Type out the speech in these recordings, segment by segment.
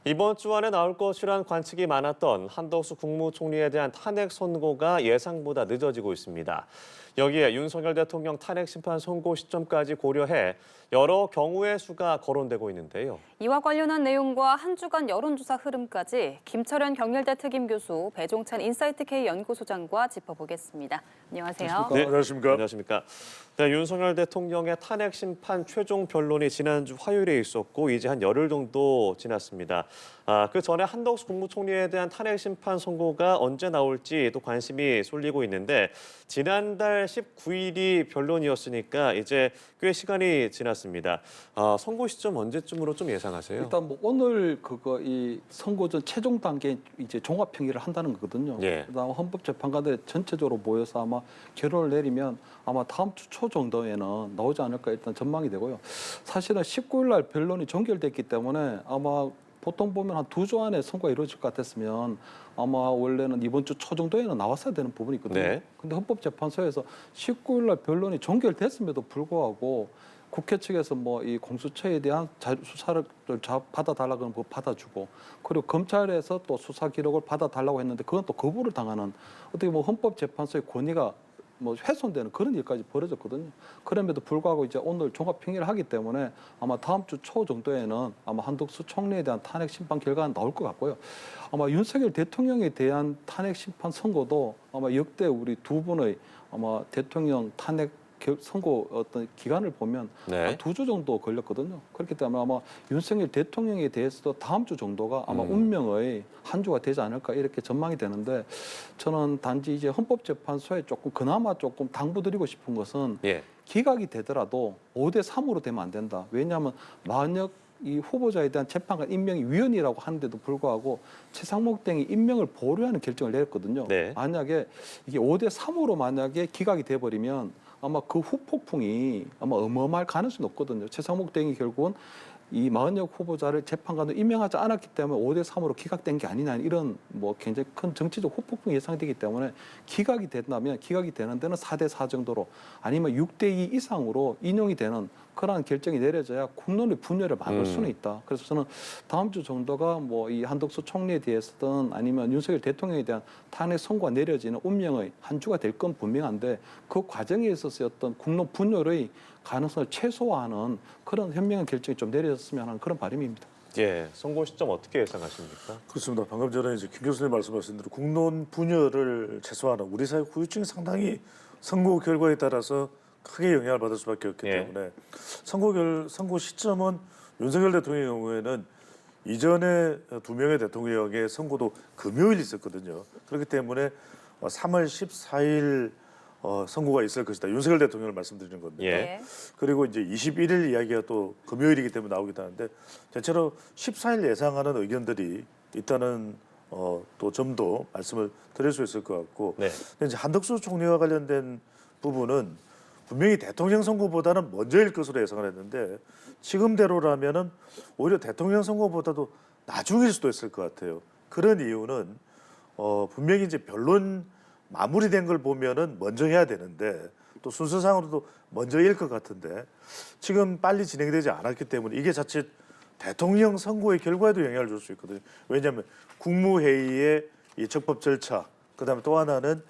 이번 주 안에 나올 것이란 관측이 많았던 한덕수 국무총리에 대한 탄핵 선고가 예상보다 늦어지고 있습니다. 여기에 윤석열 대통령 탄핵 심판 선고 시점까지 고려해 여러 경우의 수가 거론되고 있는데요. 이와 관련한 내용과 한 주간 여론조사 흐름까지 김철현 경일대 특임교수, 배종찬 인사이트K 연구소장과 짚어보겠습니다. 안녕하세요. 네, 안녕하십니까. 안녕하십니까. 네, 윤석열 대통령의 탄핵 심판 최종 변론이 지난주 화요일에 있었고 이제 한 열흘 정도 지났습니다. 그 전에 한덕수 국무총리에 대한 탄핵 심판 선고가 언제 나올지 또 관심이 쏠리고 있는데 지난달 19일이 변론이었으니까 이제 꽤 시간이 지났습니다. 선고 시점 언제쯤으로 좀 예상하세요? 일단 뭐 오늘 이 선고전 최종 단계 이제 종합 평의를 한다는 거거든요. 예. 그다음 헌법재판관들 전체적으로 모여서 아마 결론을 내리면 아마 다음 주 초 정도에는 나오지 않을까 일단 전망이 되고요. 사실은 19일 날 변론이 종결됐기 때문에 아마 보통 보면 한 2주 안에 선고가 이루어질 것 같았으면 아마 원래는 이번 주 초 정도에는 나왔어야 되는 부분이 있거든요. 네. 근데 헌법재판소에서 19일 날 변론이 종결됐음에도 불구하고 국회 측에서 뭐 이 공수처에 대한 수사를 받아달라고 하면 그거 받아주고 그리고 검찰에서 또 수사 기록을 받아달라고 했는데 그건 또 거부를 당하는 어떻게 뭐 헌법재판소의 권위가 뭐 훼손되는 그런 일까지 벌어졌거든요. 그럼에도 불구하고 이제 오늘 종합 평의를 하기 때문에 아마 다음 주 초 정도에는 아마 한덕수 총리에 대한 탄핵 심판 결과가 나올 것 같고요. 아마 윤석열 대통령에 대한 탄핵 심판 선고도 아마 역대 우리 두 분의 아마 대통령 탄핵 선고 어떤 기간을 보면 네. 2주 정도 걸렸거든요. 그렇기 때문에 아마 윤석열 대통령에 대해서도 다음 주 정도가 아마 운명의 한 주가 되지 않을까 이렇게 전망이 되는데 저는 단지 이제 헌법재판소에 그나마 조금 당부드리고 싶은 것은 예. 기각이 되더라도 5대 3으로 되면 안 된다. 왜냐하면 만약 이 후보자에 대한 재판관 임명이 위헌이라고 하는데도 불구하고 최상목 등이 임명을 보류하는 결정을 내렸거든요. 네. 만약에 이게 5대 3으로 만약에 기각이 돼버리면 아마 그 후폭풍이 아마 어마어마할 가능성이 높거든요. 최상목 등이 결국은 이 마흔역 후보자를 재판관으로 임명하지 않았기 때문에 5대 3으로 기각된 게 아니냐 이런 뭐 굉장히 큰 정치적 후폭풍이 예상되기 때문에 기각이 된다면 기각이 되는 데는 4대 4 정도로 아니면 6대 2 이상으로 인용이 되는 그러한 결정이 내려져야 국론의 분열을 막을 수는 있다. 그래서 저는 다음 주 정도가 뭐 이 한덕수 총리에 대해서든 아니면 윤석열 대통령에 대한 탄핵 선고가 내려지는 운명의 한 주가 될 건 분명한데 그 과정에 있어서 어떤 국론 분열의 가능성을 최소화하는 그런 현명한 결정이 좀 내려졌으면 하는 그런 바람입니다. 예. 선고 시점 어떻게 예상하십니까? 그렇습니다. 방금 전에 이제 김 교수님 말씀하신 대로 국론 분열을 최소화하는 우리 사회 후유증이 상당히 선고 결과에 따라서 크게 영향을 받을 수밖에 없기 예. 때문에 선고 시점은 윤석열 대통령의 경우에는 이전에 2명의 대통령의 선고도 금요일 있었거든요. 그렇기 때문에 3월 14일 선고가 있을 것이다. 윤석열 대통령을 말씀드리는 겁니다. 예. 그리고 이제 21일 이야기가 또 금요일이기 때문에 나오기도 하는데 대체로 14일 예상하는 의견들이 있다는 또 점도 말씀을 드릴 수 있을 것 같고 네. 근데 이제 한덕수 총리와 관련된 부분은 분명히 대통령 선거보다는 먼저일 것으로 예상을 했는데 지금대로라면은 오히려 대통령 선거보다도 나중일 수도 있을 것 같아요. 그런 이유는 분명히 이제 변론 마무리된 걸 보면은 먼저 해야 되는데 또 순서상으로도 먼저일 것 같은데 지금 빨리 진행되지 않았기 때문에 이게 자칫 대통령 선거의 결과에도 영향을 줄 수 있거든요. 왜냐하면 국무회의의 이 적법 절차, 그다음에 또 하나는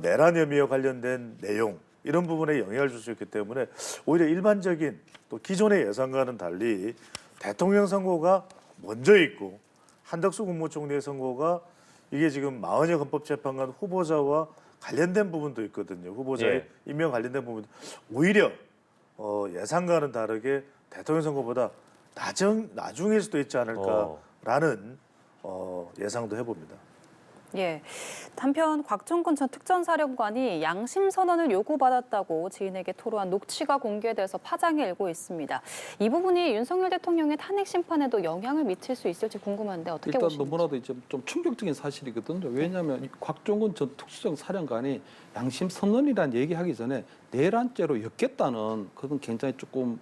내란 혐의와 관련된 내용 이런 부분에 영향을 줄 수 있기 때문에 오히려 일반적인 또 기존의 예상과는 달리 대통령 선거가 먼저 있고 한덕수 국무총리의 선거가 이게 지금 마흔여 헌법재판관 후보자와 관련된 부분도 있거든요. 후보자의 예. 임명 관련된 부분도 오히려 예상과는 다르게 대통령 선거보다 나중일 수도 있지 않을까라는 예상도 해봅니다. 예. 한편 곽종근 전 특전사령관이 양심 선언을 요구받았다고 지인에게 토로한 녹취가 공개돼서 파장이 일고 있습니다. 이 부분이 윤석열 대통령의 탄핵 심판에도 영향을 미칠 수 있을지 궁금한데 어떻게 일단 보시는지. 너무나도 이제 좀 충격적인 사실이거든요. 왜냐하면 이 곽종근 전 특수정 사령관이 양심 선언이란 얘기하기 전에 내란죄로 엮겠다는 그건 굉장히 조금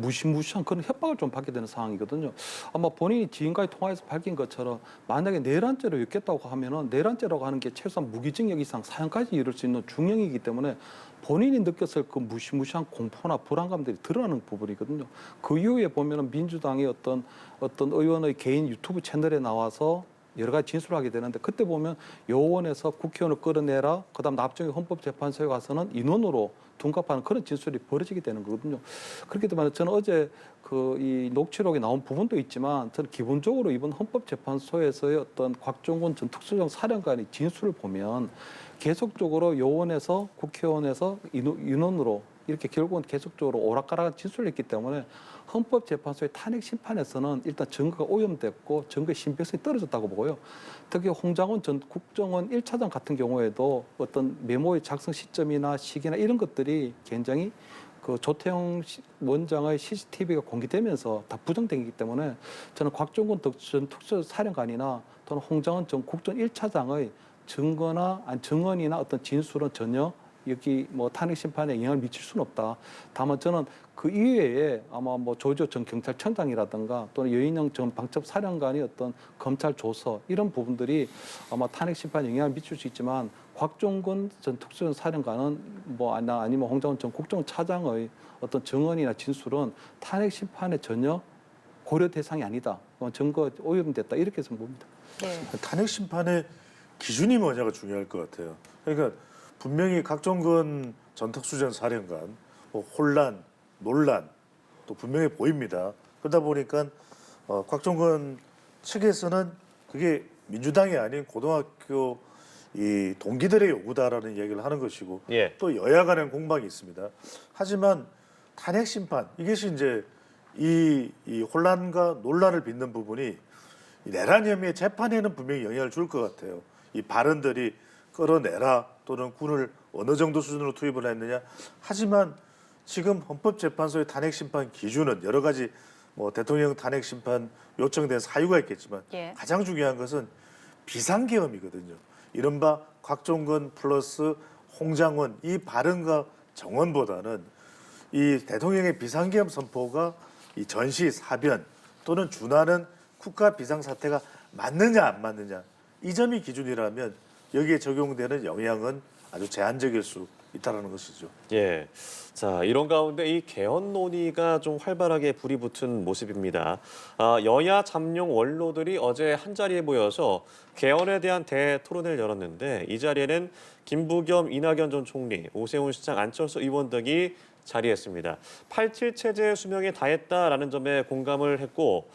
무시무시한 그런 협박을 좀 받게 되는 상황이거든요. 아마 본인이 지인과의 통화에서 밝힌 것처럼 만약에 내란죄로 엮겠다고 하면은 내란죄라고 하는 게 최소한 무기징역 이상 사형까지 이룰 수 있는 중형이기 때문에 본인이 느꼈을 그 무시무시한 공포나 불안감들이 드러나는 부분이거든요. 그 이후에 보면은 민주당의 어떤 의원의 개인 유튜브 채널에 나와서 여러 가지 진술을 하게 되는데 그때 보면 요원에서 국회의원을 끌어내라. 그다음 나중에 헌법재판소에 가서는 인원으로 둔갑하는 그런 진술이 벌어지게 되는 거거든요. 그렇기 때문에 저는 어제 그 이 녹취록에 나온 부분도 있지만 저는 기본적으로 이번 헌법재판소에서의 어떤 곽종건 전 특수정 사령관의 진술을 보면 계속적으로 요원에서 국회의원에서 인원으로 이렇게 결국은 계속적으로 오락가락한 진술을 했기 때문에 헌법재판소의 탄핵 심판에서는 일단 증거가 오염됐고 증거의 신빙성이 떨어졌다고 보고요. 특히 홍장원 전 국정원 1차장 같은 경우에도 어떤 메모의 작성 시점이나 시기나 이런 것들이 굉장히 그 조태영 원장의 CCTV가 공개되면서 다 부정되기 때문에 저는 곽종건 전 특수사령관이나 또는 홍장원 전 국정원 1차장의 증거나 증언이나 어떤 진술은 전혀 여기 뭐 탄핵 심판에 영향을 미칠 수는 없다. 다만 저는 그 이외에 아마 뭐 조지호 전 경찰청장이라든가 또는 여인영 전 방첩사령관의 어떤 검찰 조서 이런 부분들이 아마 탄핵 심판에 영향을 미칠 수 있지만 곽종건 전 특수사령관은 뭐 아니면 홍장원 전 국정원 차장의 어떤 증언이나 진술은 탄핵 심판에 전혀 고려 대상이 아니다. 증거 오염됐다 이렇게 해서 봅니다. 네. 탄핵 심판의 기준이 뭐냐가 중요할 것 같아요. 그러니까 분명히 각종건 전 특수전 사령관 뭐 혼란, 논란 또 분명히 보입니다. 그러다 보니까 곽종건 측에서는 그게 민주당이 아닌 고등학교 이 동기들의 요구다라는 얘기를 하는 것이고 예. 또 여야 간의 공방이 있습니다. 하지만 탄핵 심판 이것이 이제 이 혼란과 논란을 빚는 부분이 이 내란 혐의의 재판에는 분명히 영향을 줄 것 같아요. 이 발언들이 끌어내라 또는 군을 어느 정도 수준으로 투입을 했느냐. 하지만 지금 헌법재판소의 탄핵 심판 기준은 여러 가지 뭐 대통령 탄핵 심판 요청된 사유가 있겠지만 예. 가장 중요한 것은 비상계엄이거든요. 이른바 곽종건 플러스 홍장원 이 발언과 정언보다는 이 대통령의 비상계엄 선포가 이 전시 사변 또는 준하는 국가 비상사태가 맞느냐 안 맞느냐 이 점이 기준이라면 여기에 적용되는 영향은 아주 제한적일 수 있다는 것이죠. 예. 자, 이런 가운데 이 개헌 논의가 좀 활발하게 불이 붙은 모습입니다. 여야 잠룡 원로들이 어제 한자리에 모여서 개헌에 대한 대토론을 열었는데 이 자리에는 김부겸, 이낙연 전 총리, 오세훈 시장, 안철수 의원 등이 자리했습니다. 87 체제 수명에 다했다라는 점에 공감을 했고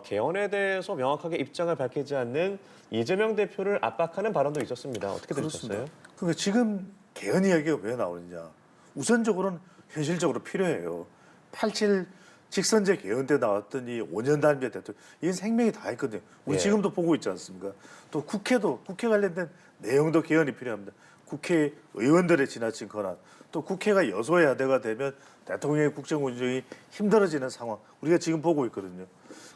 개헌에 대해서 명확하게 입장을 밝히지 않는 이재명 대표를 압박하는 발언도 있었습니다. 어떻게 들으셨어요? 그러니까 지금 개헌 이야기가 왜 나오느냐. 우선적으로는 현실적으로 필요해요. 87 직선제 개헌 때 나왔던 이 5년 단위의 대통령 이건 생명이 다 있거든요. 우리 예. 지금도 보고 있지 않습니까? 또 국회도 국회 관련된 내용도 개헌이 필요합니다. 국회의원들의 지나친 권한 또 국회가 여소야대가 되면 대통령의 국정 운영이 힘들어지는 상황 우리가 지금 보고 있거든요.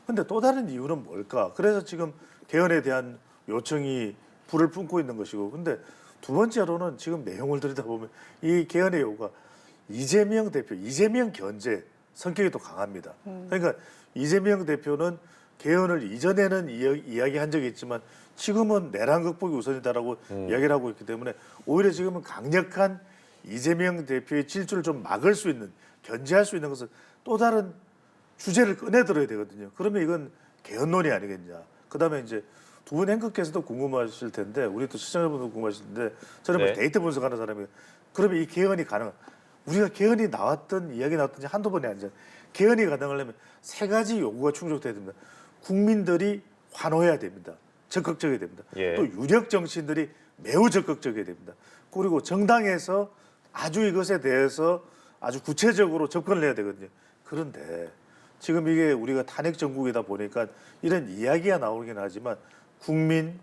그런데 또 다른 이유는 뭘까? 그래서 지금 개헌에 대한 요청이 불을 뿜고 있는 것이고 근데 두 번째로는 지금 내용을 들여다보면 이 개헌의 요구가 이재명 대표, 이재명 견제 성격이 또 강합니다. 그러니까 이재명 대표는 개헌을 이전에는 이야기한 적이 있지만 지금은 내란 극복이 우선이다라고 이야기를 하고 있기 때문에 오히려 지금은 강력한 이재명 대표의 질주를 좀 막을 수 있는, 견제할 수 있는 것은 또 다른 주제를 꺼내들어야 되거든요. 그러면 이건 개헌론이 아니겠냐. 그다음에 이제 두 분 앵커께서도 궁금하실 텐데 우리 또 시청자분도 궁금하실 텐데 저는 뭐 네. 데이터 분석하는 사람이에요. 그러면 이 개헌이 가능? 우리가 개헌이 나왔던 이야기 나왔던 지 한두 번이 아니잖아요. 개헌이 가능하려면 세 가지 요구가 충족돼야 됩니다. 국민들이 환호해야 됩니다. 적극적이어야 됩니다. 예. 또 유력 정치인들이 매우 적극적이어야 됩니다. 그리고 정당에서 아주 이것에 대해서 아주 구체적으로 접근을 해야 되거든요. 그런데 지금 이게 우리가 탄핵 정국이다 보니까 이런 이야기가 나오긴 하지만 국민,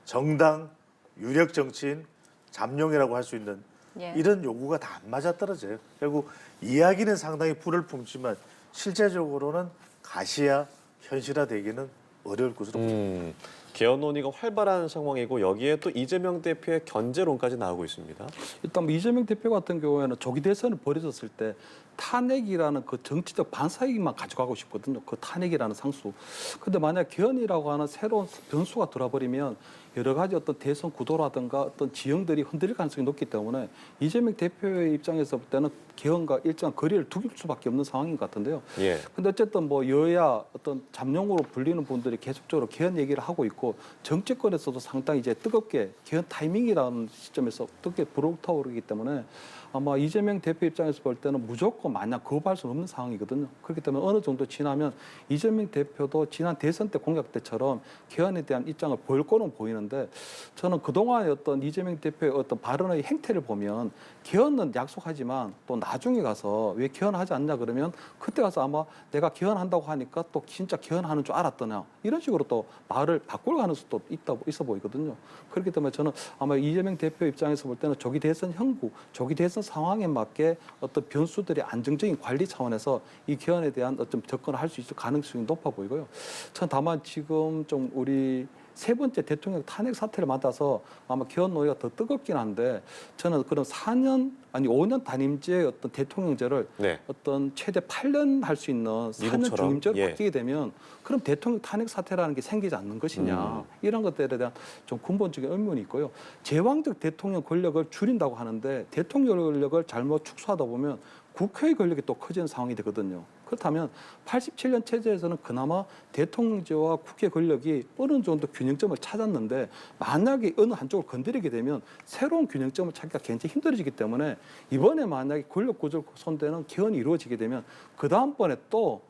정당, 유력 정치인, 잠룡이라고 할 수 있는 예. 이런 요구가 다 안 맞아떨어져요. 결국 이야기는 상당히 불을 뿜지만 실제적으로는 가시화, 현실화되기는 어려울 것으로 봅니다. 개헌 논의가 활발한 상황이고 여기에 또 이재명 대표의 견제론까지 나오고 있습니다. 일단 뭐 이재명 대표 같은 경우에는 조기 대선을 벌어졌을 때 탄핵이라는 그 정치적 반사이익만 가져가고 싶거든요. 그 탄핵이라는 상수. 근데 만약 개헌이라고 하는 새로운 변수가 들어버리면 여러 가지 어떤 대선 구도라든가 어떤 지형들이 흔들릴 가능성이 높기 때문에 이재명 대표의 입장에서 볼 때는 개헌과 일정한 거리를 두길 수밖에 없는 상황인 것 같은데요. 예. 근데 어쨌든 뭐 여야 어떤 잠룡으로 불리는 분들이 계속적으로 개헌 얘기를 하고 있고 정치권에서도 상당히 이제 뜨겁게 개헌 타이밍이라는 시점에서 뜨겁게 불어타오르기 때문에 아마 이재명 대표 입장에서 볼 때는 무조건 마냥 거부할 수는 없는 상황이거든요. 그렇기 때문에 어느 정도 지나면 이재명 대표도 지난 대선 때 공약 때처럼 개헌에 대한 입장을 보일 거는 보이는데 저는 그동안의 어떤 이재명 대표의 어떤 발언의 행태를 보면 개헌은 약속하지만 또 나중에 가서 왜 개헌하지 않냐 그러면 그때 가서 아마 내가 개헌한다고 하니까 또 진짜 개헌하는 줄 알았더냐 이런 식으로 또 말을 바꿀 가능성도 있어 보이거든요. 그렇기 때문에 저는 아마 이재명 대표 입장에서 볼 때는 조기 대선 형국, 조기 대선 상황에 맞게 어떤 변수들이 안정적인 관리 차원에서 이 개헌에 대한 어떤 접근을 할 수 있을 가능성이 높아 보이고요. 전 다만 지금 좀 우리 세 번째 대통령 탄핵 사태를 맞아서 아마 개헌 논의가 더 뜨겁긴 한데 저는 그런 4년 아니 5년 단임제의 어떤 대통령제를 네. 어떤 최대 8년 할 수 있는 4년 미국처럼? 중임제로 예. 바뀌게 되면 그럼 대통령 탄핵 사태라는 게 생기지 않는 것이냐 이런 것들에 대한 좀 근본적인 의문이 있고요. 제왕적 대통령 권력을 줄인다고 하는데 대통령 권력을 잘못 축소하다 보면 국회의 권력이 또 커지는 상황이 되거든요. 그렇다면 87년 체제에서는 그나마 대통령제와 국회 권력이 어느 정도 균형점을 찾았는데 만약에 어느 한쪽을 건드리게 되면 새로운 균형점을 찾기가 굉장히 힘들어지기 때문에 이번에 만약에 권력 구조 손대는 개헌이 이루어지게 되면 그 다음번에 또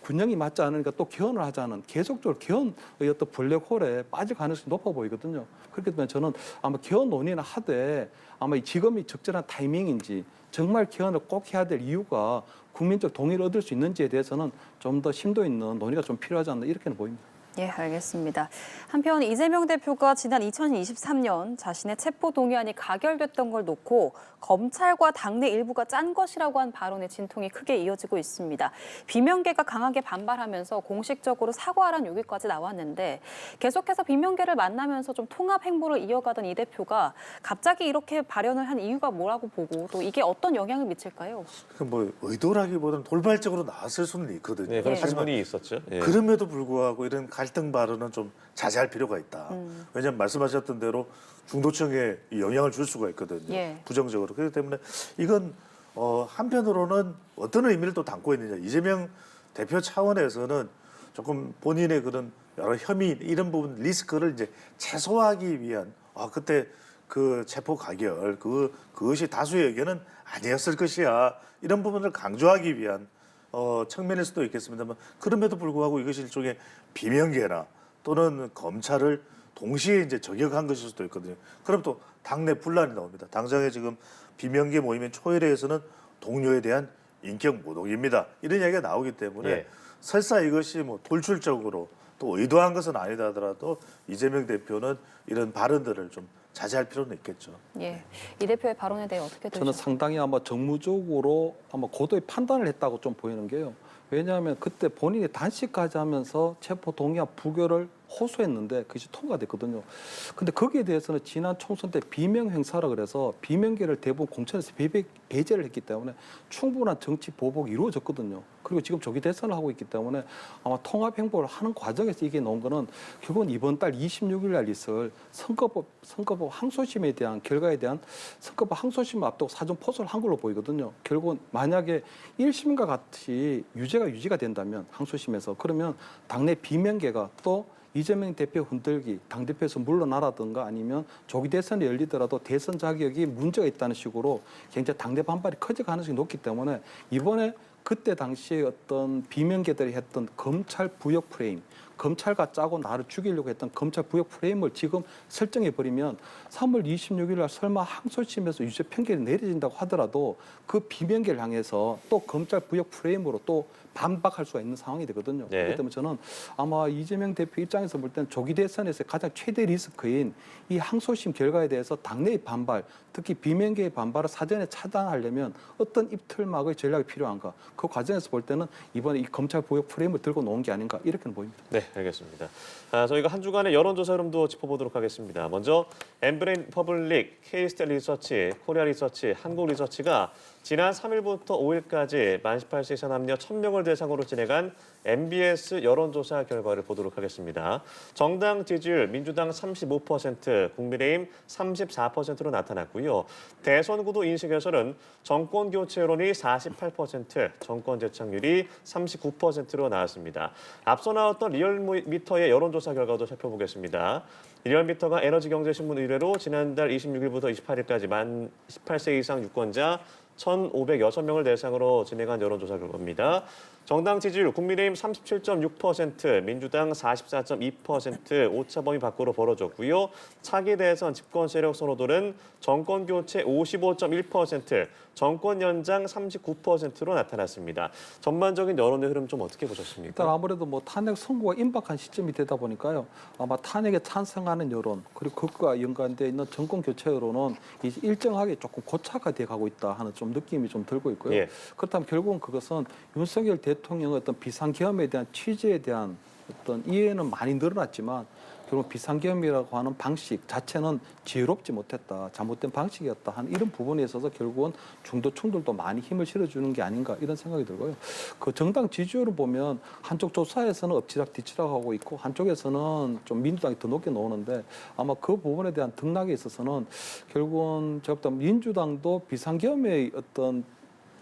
균형이 맞지 않으니까 또 개헌을 하자는 계속적으로 개헌의 어떤 블랙홀에 빠질 가능성이 높아 보이거든요. 그렇기 때문에 저는 아마 개헌 논의는 하되 아마 지금이 적절한 타이밍인지 정말 개헌을 꼭 해야 될 이유가 국민적 동의를 얻을 수 있는지에 대해서는 좀 더 심도 있는 논의가 좀 필요하지 않나 이렇게는 보입니다. 예, 알겠습니다. 한편 이재명 대표가 지난 2023년 자신의 체포 동의안이 가결됐던 걸 놓고 검찰과 당내 일부가 짠 것이라고 한 발언에 진통이 크게 이어지고 있습니다. 비명계가 강하게 반발하면서 공식적으로 사과하라는 요구까지 나왔는데 계속해서 비명계를 만나면서 좀 통합 행보를 이어가던 이 대표가 갑자기 이렇게 발언을 한 이유가 뭐라고 보고 또 이게 어떤 영향을 미칠까요? 뭐 의도라기보다는 돌발적으로 나왔을 수는 있거든요. 네, 그런 예. 질문이 있었죠. 예. 그럼에도 불구하고 이런 갈등 발언은 좀 자제할 필요가 있다. 왜냐하면 말씀하셨던 대로 중도층에 영향을 줄 수가 있거든요. 예. 부정적으로. 그렇기 때문에 이건 한편으로는 어떤 의미를 또 담고 있느냐. 이재명 대표 차원에서는 조금 본인의 그런 여러 혐의 이런 부분 리스크를 이제 최소화하기 위한 그때 그 체포 가결 그것이 다수의 의견은 아니었을 것이야. 이런 부분을 강조하기 위한 측면일 수도 있겠습니다만 그럼에도 불구하고 이것이 일종의 비명계나 또는 검찰을 동시에 이제 저격한 것일 수도 있거든요. 그럼 또 당내 분란이 나옵니다. 당장에 지금 비명계 모임인 초일회에서는 동료에 대한 인격 모독입니다. 이런 이야기가 나오기 때문에 예. 설사 이것이 뭐 돌출적으로 또 의도한 것은 아니다 하더라도 이재명 대표는 이런 발언들을 좀 자제할 필요는 있겠죠. 예, 이 대표의 발언에 대해 어떻게 저는 들으셨나요? 상당히 아마 정무적으로 아마 고도의 판단을 했다고 좀 보이는 게요. 왜냐하면 그때 본인이 단식까지 하면서 체포 동의안 부결을 호소했는데 그것이 통과됐거든요. 근데 거기에 대해서는 지난 총선 때 비명 행사라 그래서 비명계를 대부분 공천에서 배제를 했기 때문에 충분한 정치 보복이 이루어졌거든요. 그리고 지금 조기 대선을 하고 있기 때문에 아마 통합 행보를 하는 과정에서 이게 나온 거는 결국은 이번 달 26일 날 있을 선거법 항소심에 대한 결과에 대한 선거법 항소심을 앞두고 사전 포소를 한 걸로 보이거든요. 결국은 만약에 1심과 같이 유지가 된다면 항소심에서 그러면 당내 비명계가 또 이재명 대표 흔들기, 당대표에서 물러나라든가 아니면 조기 대선이 열리더라도 대선 자격이 문제가 있다는 식으로 굉장히 당내 반발이 커질 가능성이 높기 때문에 이번에 그때 당시에 어떤 비명계들이 했던 검찰 부역 프레임, 검찰과 짜고 나를 죽이려고 했던 검찰 부역 프레임을 지금 설정해버리면 3월 26일 날 설마 항소심에서 유죄 판결이 내려진다고 하더라도 그 비명계를 향해서 또 검찰 부역 프레임으로 또 반박할 수가 있는 상황이 되거든요. 네. 그렇기 때문에 저는 아마 이재명 대표 입장에서 볼 때는 조기 대선에서 가장 최대 리스크인 이 항소심 결과에 대해서 당내의 반발, 특히 비명계의 반발을 사전에 차단하려면 어떤 입틀막의 전략이 필요한가. 그 과정에서 볼 때는 이번에 이 검찰 보역 프레임을 들고 놓은 게 아닌가 이렇게는 보입니다. 네, 알겠습니다. 저희가 한 주간의 여론조사 흐름도 짚어보도록 하겠습니다. 먼저 엠브레인 퍼블릭, K스탯 리서치, 코리아 리서치, 한국 리서치가 지난 3일부터 5일까지 만 18세 이상 남녀 1,000명을 대상으로 진행한 MBS 여론조사 결과를 보도록 하겠습니다. 정당 지지율 민주당 35%, 국민의힘 34%로 나타났고요. 대선 구도 인식에서는 정권 교체 여론이 48%, 정권 재창률이 39%로 나왔습니다. 앞서 나왔던 리얼미터의 여론조사 결과도 살펴보겠습니다. 리얼미터가 에너지경제신문 의뢰로 지난달 26일부터 28일까지 만 18세 이상 유권자 1,506명을 대상으로 진행한 여론조사 결과입니다. 정당 지지율 국민의힘 37.6%, 민주당 44.2% 오차 범위 밖으로 벌어졌고요. 차기 대선 집권 세력 선호도는 정권 교체 55.1%, 정권 연장 39%로 나타났습니다. 전반적인 여론의 흐름 좀 어떻게 보셨습니까? 일단 아무래도 뭐 탄핵 선고가 임박한 시점이 되다 보니까요. 아마 탄핵에 찬성하는 여론 그리고 그것과 연관되어 있는 정권 교체 여론은 이제 일정하게 조금 고착화돼 가고 있다 하는 좀 느낌이 좀 들고 있고요. 예. 그렇다면 결국은 그것은 윤석열 대통령의 어떤 비상계엄에 대한 취지에 대한 어떤 이해는 많이 늘어났지만 결국 비상계엄이라고 하는 방식 자체는 지혜롭지 못했다, 잘못된 방식이었다 하는 이런 부분에 있어서 결국은 중도 충돌도 많이 힘을 실어주는 게 아닌가 이런 생각이 들고요. 그 정당 지지율을 보면 한쪽 조사에서는 엎치락 뒤치락 하고 있고 한쪽에서는 좀 민주당이 더 높게 나오는데 아마 그 부분에 대한 등락에 있어서는 결국은 제가 볼 때 민주당도 비상계엄의 어떤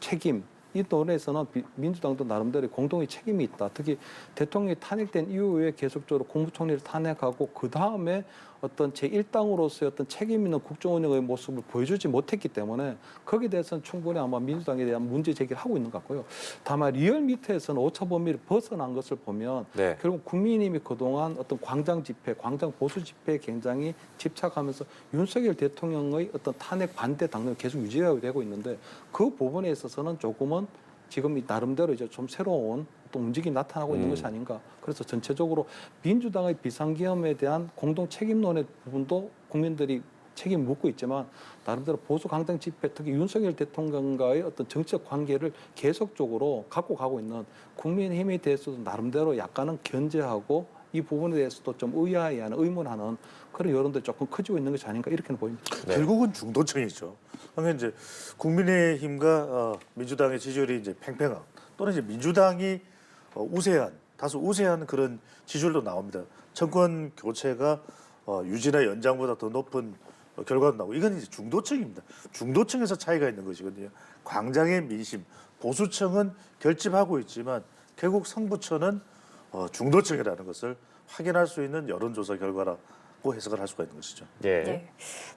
책임 이 논에서는 민주당도 나름대로 공동의 책임이 있다. 특히 대통령이 탄핵된 이후에 계속적으로 국무총리를 탄핵하고 그 다음에 어떤 제1당으로서의 어떤 책임 있는 국정 운영의 모습을 보여주지 못했기 때문에 거기에 대해서는 충분히 아마 민주당에 대한 문제 제기를 하고 있는 것 같고요. 다만 리얼미터에서는 오차 범위를 벗어난 것을 보면 네. 결국 국민의힘이 그동안 어떤 광장 집회, 광장 보수 집회에 굉장히 집착하면서 윤석열 대통령의 어떤 탄핵 반대 당론을 계속 유지하게 되고 있는데 그 부분에 있어서는 조금은 지금 이 나름대로 이제 좀 새로운 또 움직임이 나타나고 있는 것이 아닌가. 그래서 전체적으로 민주당의 비상계엄에 대한 공동 책임론의 부분도 국민들이 책임을 묻고 있지만 나름대로 보수 강당 집회, 특히 윤석열 대통령과의 어떤 정치적 관계를 계속적으로 갖고 가고 있는 국민의힘에 대해서도 나름대로 약간은 견제하고 이 부분에 대해서도 좀 의아해하는 의문하는 그런 여론들이 조금 커지고 있는 것이 아닌가 이렇게는 보입니다. 네. 결국은 중도층이죠. 그러니까 이제 국민의힘과 민주당의 지지율이 이제 팽팽한 또는 이제 민주당이 우세한 다소 우세한 그런 지지율도 나옵니다. 정권 교체가 유지나 연장보다 더 높은 결과도 나오고 이건 이제 중도층입니다. 중도층에서 차이가 있는 것이거든요. 광장의 민심, 보수층은 결집하고 있지만 결국 성부처는 중도층이라는 것을 확인할 수 있는 여론조사 결과라고 해석을 할 수가 있는 것이죠. 예. 네.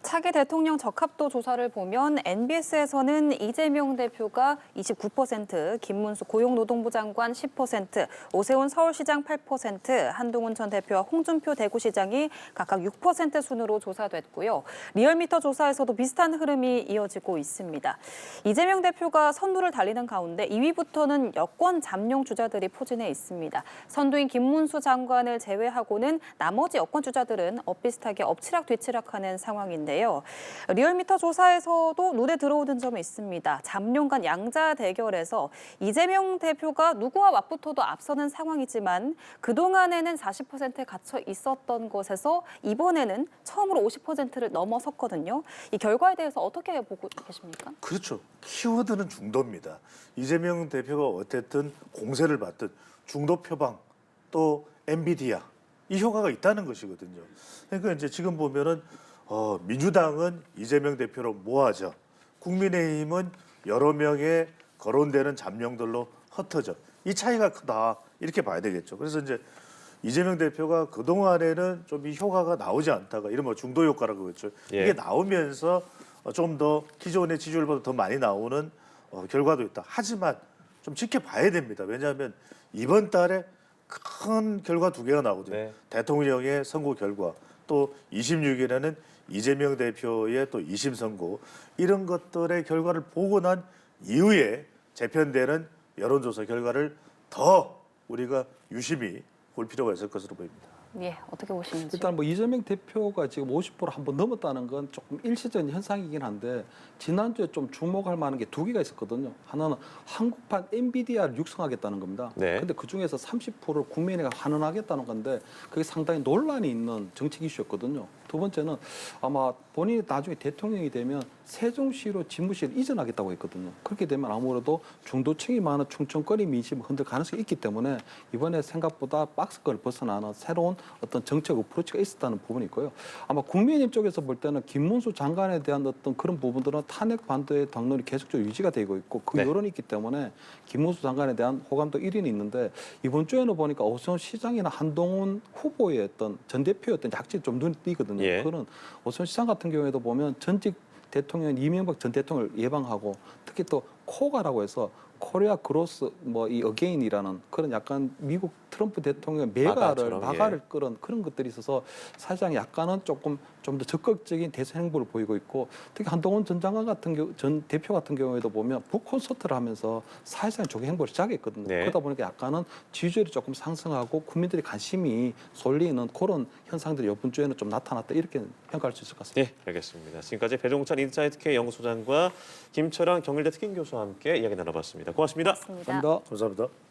차기 대통령 적합도 조사를 보면 NBS에서는 이재명 대표가 29%, 김문수 고용노동부 장관 10%, 오세훈 서울시장 8%, 한동훈 전 대표와 홍준표 대구시장이 각각 6% 순으로 조사됐고요. 리얼미터 조사에서도 비슷한 흐름이 이어지고 있습니다. 이재명 대표가 선두를 달리는 가운데 2위부터는 여권 잠룡 주자들이 포진해 있습니다. 선두인 김문수 장관을 제외하고는 나머지 여권 주자들은 엇비슷하게 엎치락 뒤치락하는 상황인데요. 리얼미터 조사에서도 눈에 들어오는 점이 있습니다. 잠룡 간 양자 대결에서 이재명 대표가 누구와 맞붙어도 앞서는 상황이지만 그동안에는 40%에 갇혀 있었던 것에서 이번에는 처음으로 50%를 넘어섰거든요. 이 결과에 대해서 어떻게 보고 계십니까? 그렇죠. 키워드는 중도입니다. 이재명 대표가 어쨌든 공세를 받듯 중도 표방 또 엔비디아 이 효과가 있다는 것이거든요. 그러니까 이제 지금 보면은 민주당은 이재명 대표로 모아져 국민의힘은 여러 명의 거론되는 잠룡들로 흩어져 이 차이가 크다 이렇게 봐야 되겠죠. 그래서 이제 이재명 대표가 그 동안에는 좀 이 효과가 나오지 않다가 이런 뭐 중도 효과라고 그랬죠. 예. 이게 나오면서 좀 더 기존의 지지율보다 더 많이 나오는 결과도 있다. 하지만 좀 지켜봐야 됩니다. 왜냐하면 이번 달에 큰 결과 두 개가 나오거든요. 네. 대통령의 선거 결과 또 26일에는 이재명 대표의 또 2심 선고 이런 것들의 결과를 보고 난 이후에 재편되는 여론조사 결과를 더 우리가 유심히 볼 필요가 있을 것으로 보입니다. 예, 어떻게 보시는지. 일단 뭐 이재명 대표가 지금 50% 한번 넘었다는 건 조금 일시적인 현상이긴 한데 지난주에 좀 주목할 만한 게 두 개가 있었거든요. 하나는 한국판 엔비디아를 육성하겠다는 겁니다. 네. 근데 그 중에서 30%를 국민에게 환원하겠다는 건데 그게 상당히 논란이 있는 정책 이슈였거든요. 두 번째는 아마 본인이 나중에 대통령이 되면 세종시로 집무실을 이전하겠다고 했거든요. 그렇게 되면 아무래도 중도층이 많은 충청권의 민심을 흔들 가능성이 있기 때문에 이번에 생각보다 박스권을 벗어나는 새로운 어떤 정책 어프로치가 있었다는 부분이 있고요. 아마 국민의힘 쪽에서 볼 때는 김문수 장관에 대한 어떤 그런 부분들은 탄핵 반대의 당론이 계속적으로 유지가 되고 있고 그 네. 여론이 있기 때문에 김문수 장관에 대한 호감도 1위는 있는데 이번 주에는 보니까 오세훈 시장이나 한동훈 후보의 어떤 전 대표의 어떤 약점이 좀 눈에 띄거든요. 예. 그거는 오세훈 시장 같은 경우에도 보면 전직 대통령 이명박 전 대통령을 예방하고 특히 또 코가라고 해서 코리아 그로스 뭐 이 어게인이라는 그런 약간 미국 트럼프 대통령의 매가를 마가처럼, 끌은 그런 것들이 있어서 사실상 약간은 조금 좀 더 적극적인 대선 행보를 보이고 있고 특히 한동훈 전 장관 같은 경우 전 대표 같은 경우에도 보면 북 콘서트를 하면서 사실상 조기 행보를 시작했거든요. 네. 그러다 보니까 약간은 지지율이 조금 상승하고 국민들의 관심이 쏠리는 그런 현상들이 이번 주에는 좀 나타났다 이렇게 평가할 수 있을 것 같습니다. 네, 알겠습니다. 지금까지 배종찬 인사이트 K 연구소장과 김철환 경일대 특임교수와 함께 이야기 나눠봤습니다. 고맙습니다. 고맙습니다. 감사합니다. 감사합니다.